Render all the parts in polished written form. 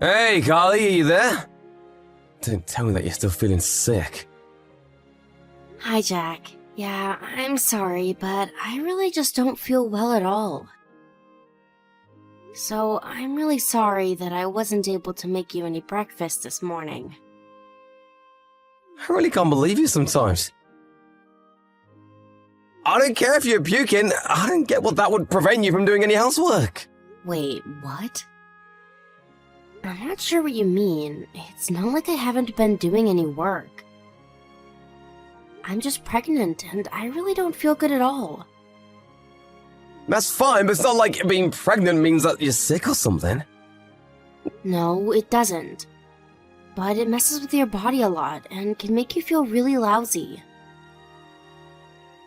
Hey, Carly, are you there? Don't tell me that you're still feeling sick. Hi, Jack. Yeah, I'm sorry, but I really just don't feel well at all. So, I'm really sorry that I wasn't able to make you any breakfast this morning. I really can't believe you sometimes. I don't care if you're puking. I don't get what that would prevent you from doing any housework. Wait, what? I'm not sure what you mean. It's not like I haven't been doing any work. I'm just pregnant, and I really don't feel good at all. That's fine, but it's not like being pregnant means that you're sick or something. No, it doesn't. But it messes with your body a lot, and can make you feel really lousy.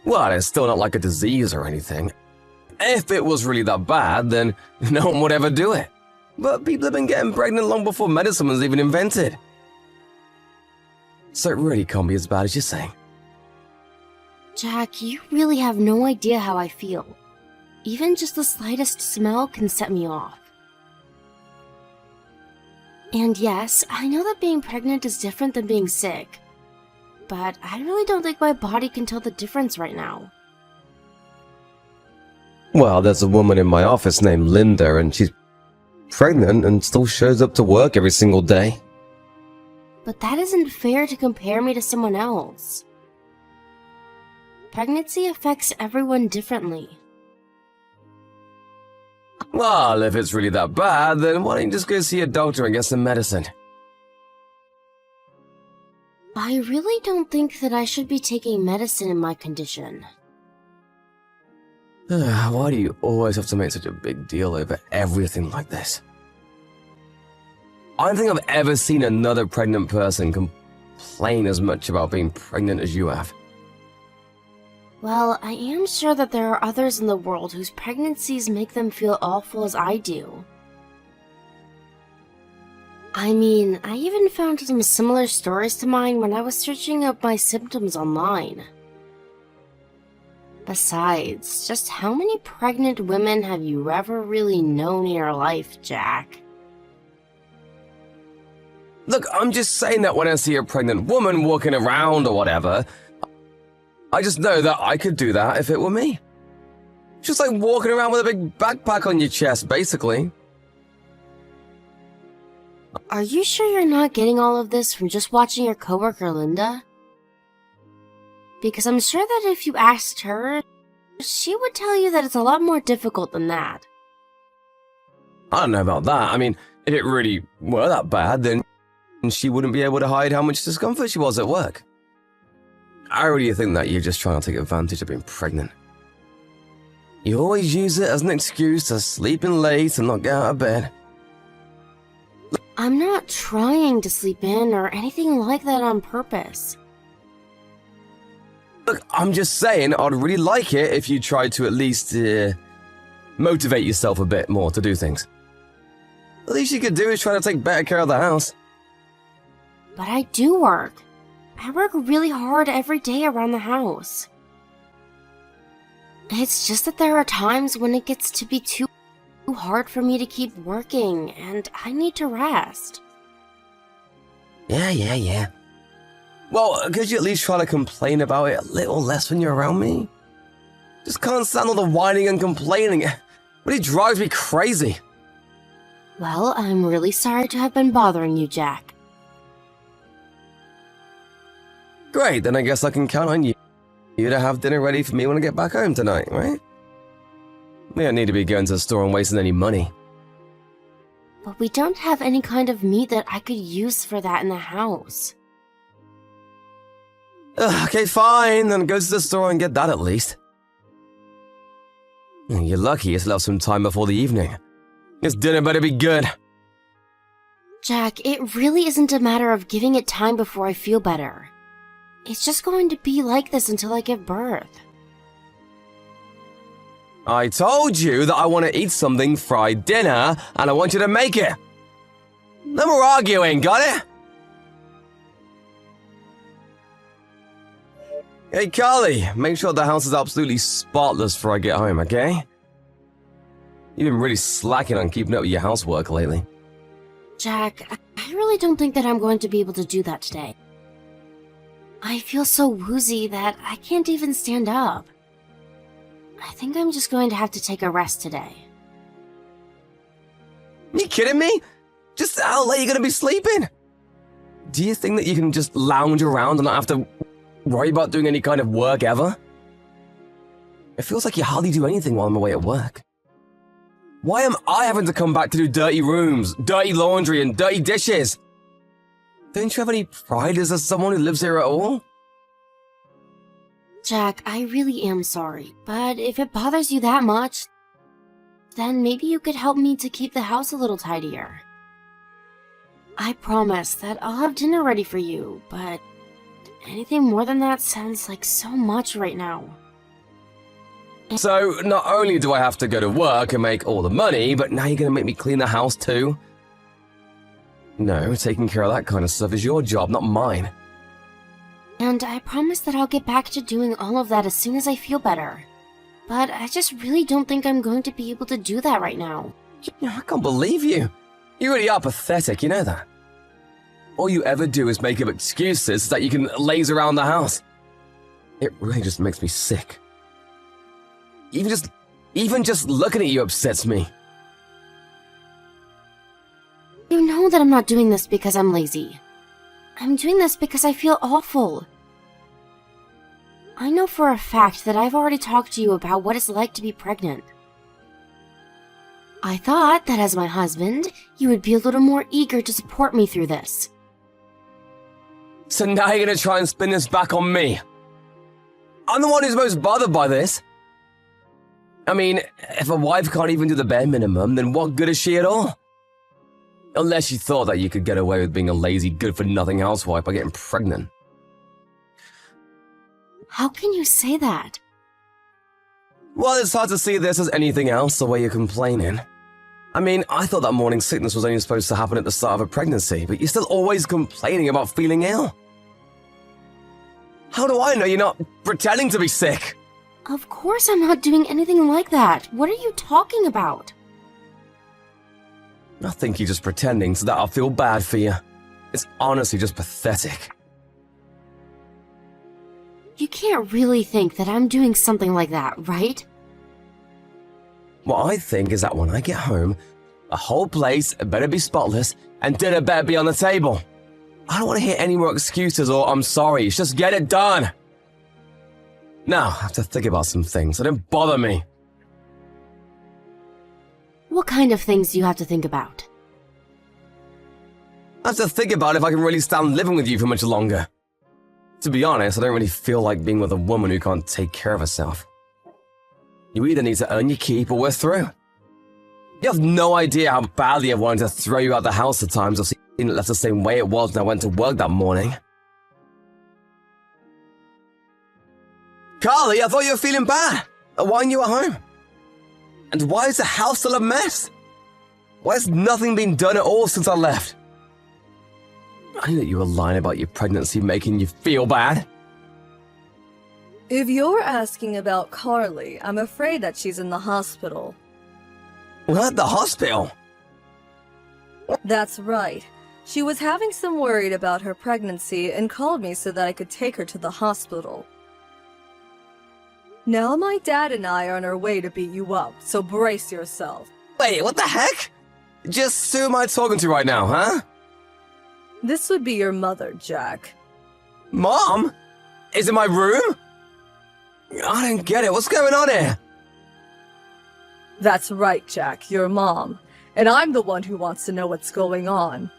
Well, it's still not like a disease or anything. If it was really that bad, then no one would ever do it. But people have been getting pregnant long before medicine was even invented. So it really can't be as bad as you're saying. Jack, you really have no idea how I feel. Even just the slightest smell can set me off. And yes, I know that being pregnant is different than being sick, but I really don't think my body can tell the difference right now. Well, there's a woman in my office named Linda, and she's pregnant and still shows up to work every single day. But that isn't fair to compare me to someone else. Pregnancy affects everyone differently. Well, if it's really that bad, then why don't you just go see a doctor and get some medicine? I really don't think that I should be taking medicine in my condition. Why do you always have to make such a big deal over everything like this? I don't think I've ever seen another pregnant person complain as much about being pregnant as you have. Well, I am sure that there are others in the world whose pregnancies make them feel awful as I do. I mean, I even found some similar stories to mine when I was searching up my symptoms online. Besides, just how many pregnant women have you ever really known in your life, Jack? Look, I'm just saying that when I see a pregnant woman walking around or whatever, I just know that I could do that if it were me. Just like walking around with a big backpack on your chest, basically. Are you sure you're not getting all of this from just watching your coworker Linda? Because I'm sure that if you asked her, she would tell you that it's a lot more difficult than that. I don't know about that. I mean, if it really were that bad, then she wouldn't be able to hide how much discomfort she was at work. I really think that you're just trying to take advantage of being pregnant. You always use it as an excuse to sleep in late and not get out of bed. I'm not trying to sleep in or anything like that on purpose. Look, I'm just saying I'd really like it if you tried to at least motivate yourself a bit more to do things. The least you could do is try to take better care of the house. But I do work. I work really hard every day around the house. It's just that there are times when it gets to be too hard for me to keep working, and I need to rest. Yeah. Well, could you at least try to complain about it a little less when you're around me? Just can't stand all the whining and complaining. It really drives me crazy. Well, I'm really sorry to have been bothering you, Jack. Great, then I guess I can count on you to have dinner ready for me when I get back home tonight, right? We don't need to be going to the store and wasting any money. But we don't have any kind of meat that I could use for that in the house. Okay, fine, then go to the store and get that at least. You're lucky you still have some time before the evening. This dinner better be good. Jack, it really isn't a matter of giving it time before I feel better. It's just going to be like this until I give birth. I told you that I want to eat something fried dinner, and I want you to make it. No more arguing, got it? Hey, Carly, make sure the house is absolutely spotless before I get home, okay? You've been really slacking on keeping up with your housework lately. Jack, I really don't think that I'm going to be able to do that today. I feel so woozy that I can't even stand up. I think I'm just going to have to take a rest today. You kidding me? Just how late are you going to be sleeping? Do you think that you can just lounge around and not have to worry about doing any kind of work ever? It feels like you hardly do anything while I'm away at work. Why am I having to come back to do dirty rooms, dirty laundry, and dirty dishes? Don't you have any pride as someone who lives here at all? Jack, I really am sorry, but if it bothers you that much, then maybe you could help me to keep the house a little tidier. I promise that I'll have dinner ready for you, but anything more than that sounds like so much right now. So, not only do I have to go to work and make all the money, but now you're going to make me clean the house too? No, taking care of that kind of stuff is your job, not mine. And I promise that I'll get back to doing all of that as soon as I feel better. But I just really don't think I'm going to be able to do that right now. I can't believe you. You really are pathetic, you know that? All you ever do is make up excuses so that you can laze around the house. It really just makes me sick. Even just looking at you upsets me. You know that I'm not doing this because I'm lazy. I'm doing this because I feel awful. I know for a fact that I've already talked to you about what it's like to be pregnant. I thought that as my husband, you would be a little more eager to support me through this. So now you're gonna try and spin this back on me. I'm the one who's most bothered by this. I mean, if a wife can't even do the bare minimum, then what good is she at all? Unless you thought that you could get away with being a lazy, good-for-nothing housewife by getting pregnant. How can you say that? Well, it's hard to see this as anything else, the way you're complaining. I mean, I thought that morning sickness was only supposed to happen at the start of a pregnancy, but you're still always complaining about feeling ill. How do I know you're not pretending to be sick? Of course I'm not doing anything like that. What are you talking about? I think you're just pretending so that I'll feel bad for you. It's honestly just pathetic. You can't really think that I'm doing something like that, right? What I think is that when I get home, the whole place better be spotless and dinner better be on the table. I don't want to hear any more excuses or I'm sorry. Just get it done. Now, I have to think about some things, so don't bother me. What kind of things do you have to think about? I have to think about if I can really stand living with you for much longer. To be honest, I don't really feel like being with a woman who can't take care of herself. You either need to earn your keep or we're through. You have no idea how badly I wanted to throw you out the house at times. I've seen it left the same way it was when I went to work that morning. Carly, I thought you were feeling bad. Why aren't you at home? And why is the house still a mess? Why has nothing been done at all since I left? I knew that you were lying about your pregnancy making you feel bad. If you're asking about Carly, I'm afraid that she's in the hospital. What? The hospital? That's right. She was having some worry about her pregnancy and called me so that I could take her to the hospital. Now my dad and I are on our way to beat you up, so brace yourself. Wait, what the heck? Just who am I talking to right now, huh? This would be your mother, Jack. Mom? Is it my room? I don't get it. What's going on here? That's right, Jack, your mom. And I'm the one who wants to know what's going on.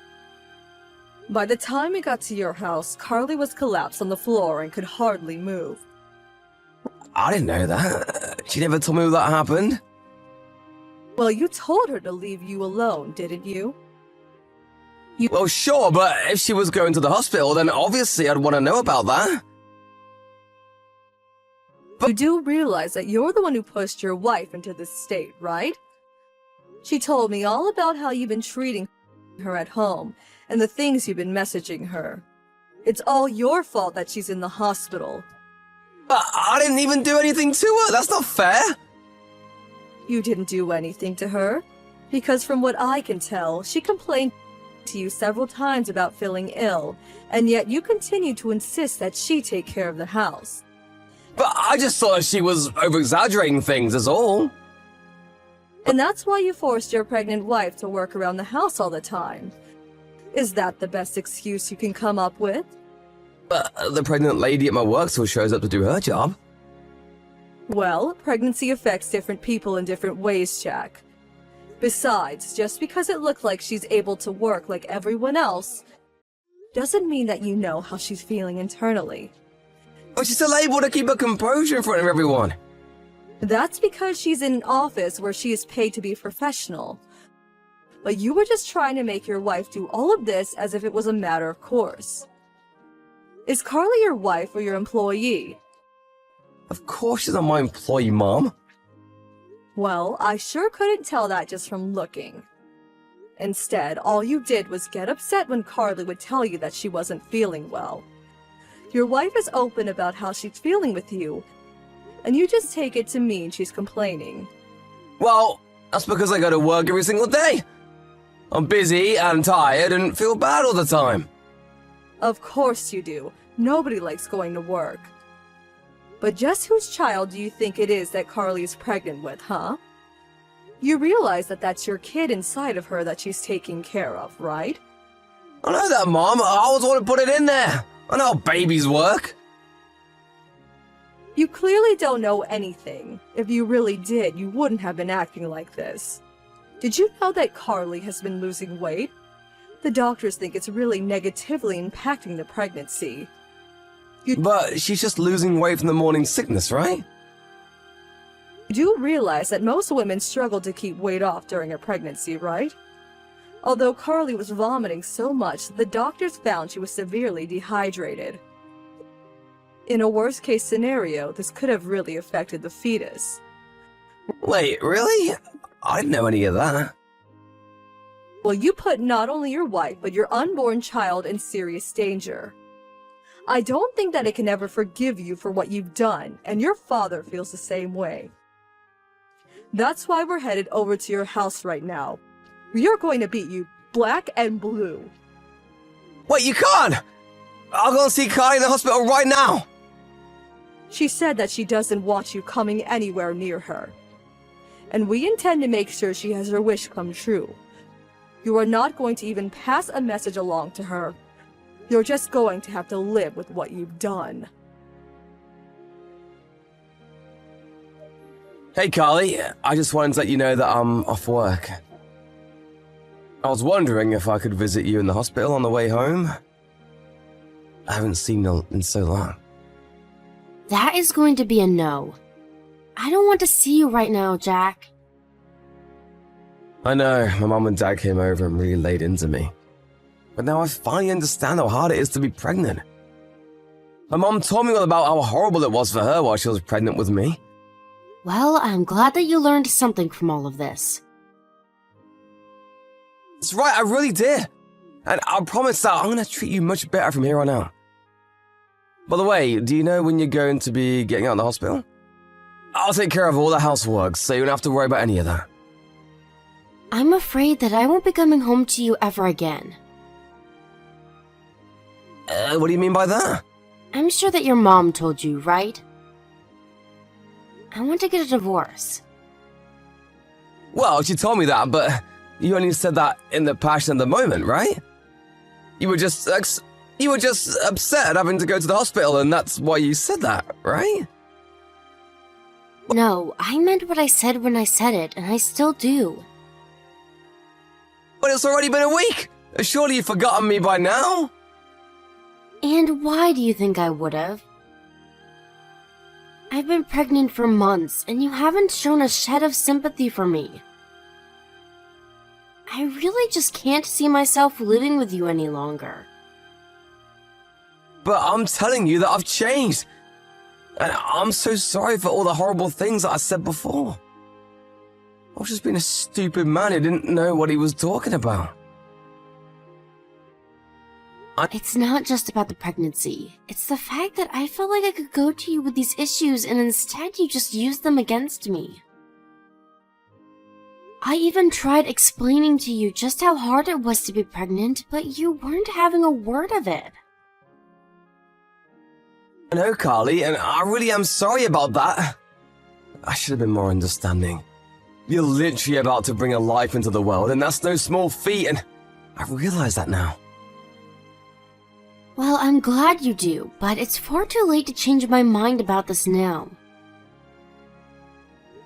By the time we got to your house, Carly was collapsed on the floor and could hardly move. I didn't know that. She never told me that happened. Well, you told her to leave you alone, didn't you? Well, sure, but if she was going to the hospital, then obviously I'd want to know about that. You do realize that you're the one who pushed your wife into this state, right? She told me all about how you've been treating her at home and the things you've been messaging her. It's all your fault that she's in the hospital. But I didn't even do anything to her. That's not fair. You didn't do anything to her, because from what I can tell, she complained to you several times about feeling ill, and yet you continue to insist that she take care of the house. But I just thought she was over-exaggerating things, is all. And that's why you forced your pregnant wife to work around the house all the time. Is that the best excuse you can come up with? But the pregnant lady at my work still shows up to do her job. Well, pregnancy affects different people in different ways, Jack. Besides, just because it looked like she's able to work like everyone else, doesn't mean that you know how she's feeling internally. But she's still able to keep her composure in front of everyone. That's because she's in an office where she is paid to be professional. But you were just trying to make your wife do all of this as if it was a matter of course. Is Carly your wife or your employee? Of course she's not my employee, Mom. Well, I sure couldn't tell that just from looking. Instead, all you did was get upset when Carly would tell you that she wasn't feeling well. Your wife is open about how she's feeling with you, and you just take it to mean she's complaining. Well, that's because I go to work every single day. I'm busy and tired and feel bad all the time. Of course you do. Nobody likes going to work. But just whose child do you think it is that Carly is pregnant with, huh? You realize that that's your kid inside of her that she's taking care of, right? I know that, Mom. I always want to put it in there. I know how babies work. You clearly don't know anything. If you really did, you wouldn't have been acting like this. Did you know that Carly has been losing weight? The doctors think it's really negatively impacting the pregnancy. But she's just losing weight from the morning sickness, right? You do realize that most women struggle to keep weight off during a pregnancy, right? Although Carly was vomiting so much, the doctors found she was severely dehydrated. In a worst-case scenario, this could have really affected the fetus. Wait, really? I didn't know any of that. Well, you put not only your wife, but your unborn child in serious danger. I don't think that it can ever forgive you for what you've done, and your father feels the same way. That's why we're headed over to your house right now. We are going to beat you black and blue. Wait, you can't! I'll go and see Carly in the hospital right now! She said that she doesn't want you coming anywhere near her. And we intend to make sure she has her wish come true. You are not going to even pass a message along to her. You're just going to have to live with what you've done. Hey, Carly. I just wanted to let you know that I'm off work. I was wondering if I could visit you in the hospital on the way home. I haven't seen you in so long. That is going to be a no. I don't want to see you right now, Jack. I know, my mom and dad came over and really laid into me. But now I finally understand how hard it is to be pregnant. My mom told me all about how horrible it was for her while she was pregnant with me. Well, I'm glad that you learned something from all of this. That's right, I really did. And I promise that I'm going to treat you much better from here on out. By the way, do you know when you're going to be getting out of the hospital? I'll take care of all the housework, so you don't have to worry about any of that. I'm afraid that I won't be coming home to you ever again. What do you mean by that? I'm sure that your mom told you, right? I want to get a divorce. Well, she told me that, but you only said that in the passion of the moment, right? You were just upset having to go to the hospital, and that's why you said that, right? No, I meant what I said when I said it, and I still do. But it's already been a week! Surely you've forgotten me by now? And why do you think I would have? I've been pregnant for months, and you haven't shown a shed of sympathy for me. I really just can't see myself living with you any longer. But I'm telling you that I've changed. And I'm so sorry for all the horrible things that I said before. I was just being a stupid man who didn't know what he was talking about. It's not just about the pregnancy. It's the fact that I felt like I could go to you with these issues and instead you just used them against me. I even tried explaining to you just how hard it was to be pregnant, but you weren't having a word of it. I know, Carly, and I really am sorry about that. I should have been more understanding. You're literally about to bring a life into the world, and that's no small feat, and I realize that now. Well, I'm glad you do, but it's far too late to change my mind about this now.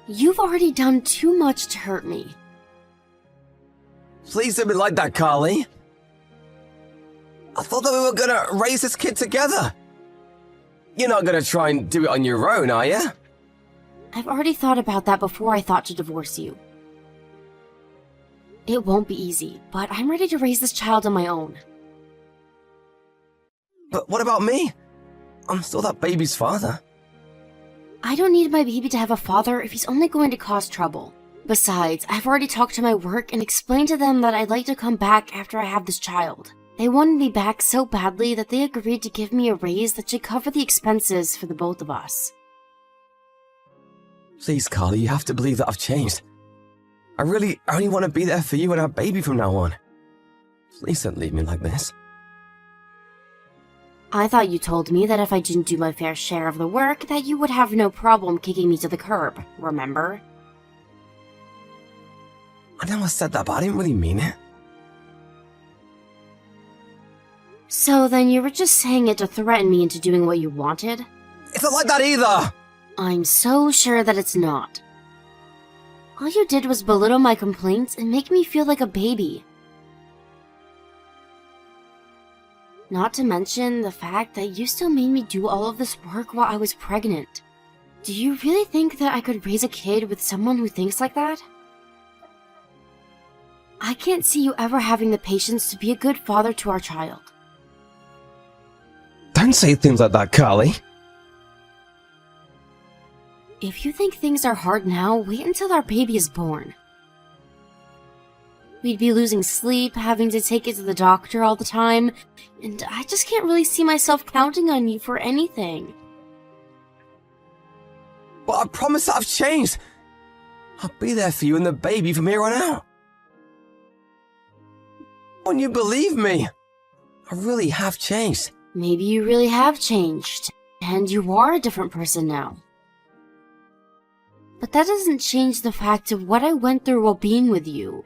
You've already done too much to hurt me. Please don't be like that, Carly. I thought that we were gonna raise this kid together. You're not gonna try and do it on your own, are you? I've already thought about that before I thought to divorce you. It won't be easy, but I'm ready to raise this child on my own. But what about me? I'm still that baby's father. I don't need my baby to have a father if he's only going to cause trouble. Besides, I've already talked to my work and explained to them that I'd like to come back after I have this child. They wanted me back so badly that they agreed to give me a raise that should cover the expenses for the both of us. Please, Carly, you have to believe that I've changed. I really only want to be there for you and our baby from now on. Please don't leave me like this. I thought you told me that if I didn't do my fair share of the work, that you would have no problem kicking me to the curb, remember? I know I said that, but I didn't really mean it. So then you were just saying it to threaten me into doing what you wanted? It's not like that either! I'm so sure that it's not. All you did was belittle my complaints and make me feel like a baby. Not to mention the fact that you still made me do all of this work while I was pregnant. Do you really think that I could raise a kid with someone who thinks like that? I can't see you ever having the patience to be a good father to our child. Don't say things like that, Carly. If you think things are hard now, wait until our baby is born. We'd be losing sleep, having to take it to the doctor all the time, and I just can't really see myself counting on you for anything. But I promise that I've changed. I'll be there for you and the baby from here on out. Won't you believe me? I really have changed. Maybe you really have changed, and you are a different person now. But that doesn't change the fact of what I went through while being with you,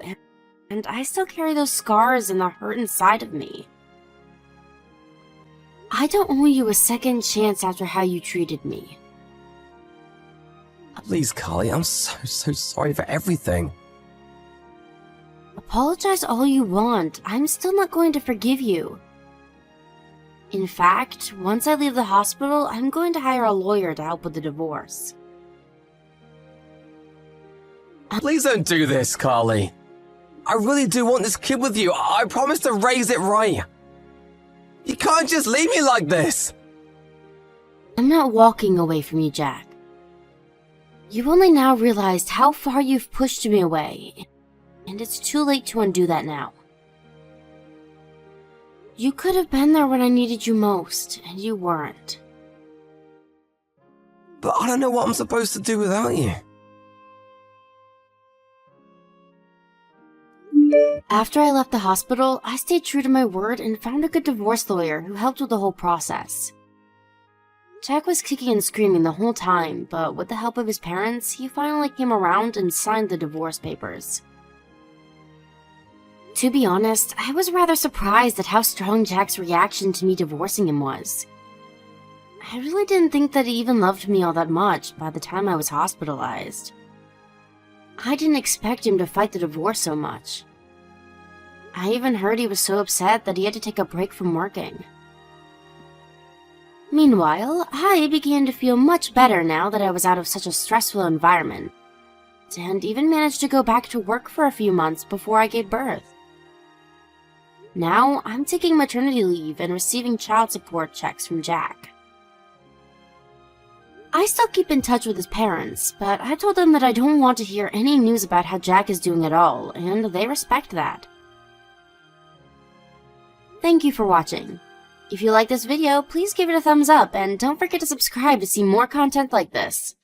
and I still carry those scars and the hurt inside of me. I don't owe you a second chance after how you treated me. Please, Carly, I'm so sorry for everything. Apologize all you want, I'm still not going to forgive you. In fact, once I leave the hospital, I'm going to hire a lawyer to help with the divorce. Please don't do this, Carly. I really do want this kid with you. I promise to raise it right. You can't just leave me like this. I'm not walking away from you, Jack. You've only now realized how far you've pushed me away, and it's too late to undo that now. You could have been there when I needed you most, and you weren't. But I don't know what I'm supposed to do without you. After I left the hospital, I stayed true to my word and found a good divorce lawyer who helped with the whole process. Jack was kicking and screaming the whole time, but with the help of his parents, he finally came around and signed the divorce papers. To be honest, I was rather surprised at how strong Jack's reaction to me divorcing him was. I really didn't think that he even loved me all that much by the time I was hospitalized. I didn't expect him to fight the divorce so much. I even heard he was so upset that he had to take a break from working. Meanwhile, I began to feel much better now that I was out of such a stressful environment, and even managed to go back to work for a few months before I gave birth. Now, I'm taking maternity leave and receiving child support checks from Jack. I still keep in touch with his parents, but I told them that I don't want to hear any news about how Jack is doing at all, and they respect that. Thank you for watching. If you like this video, please give it a thumbs up and don't forget to subscribe to see more content like this.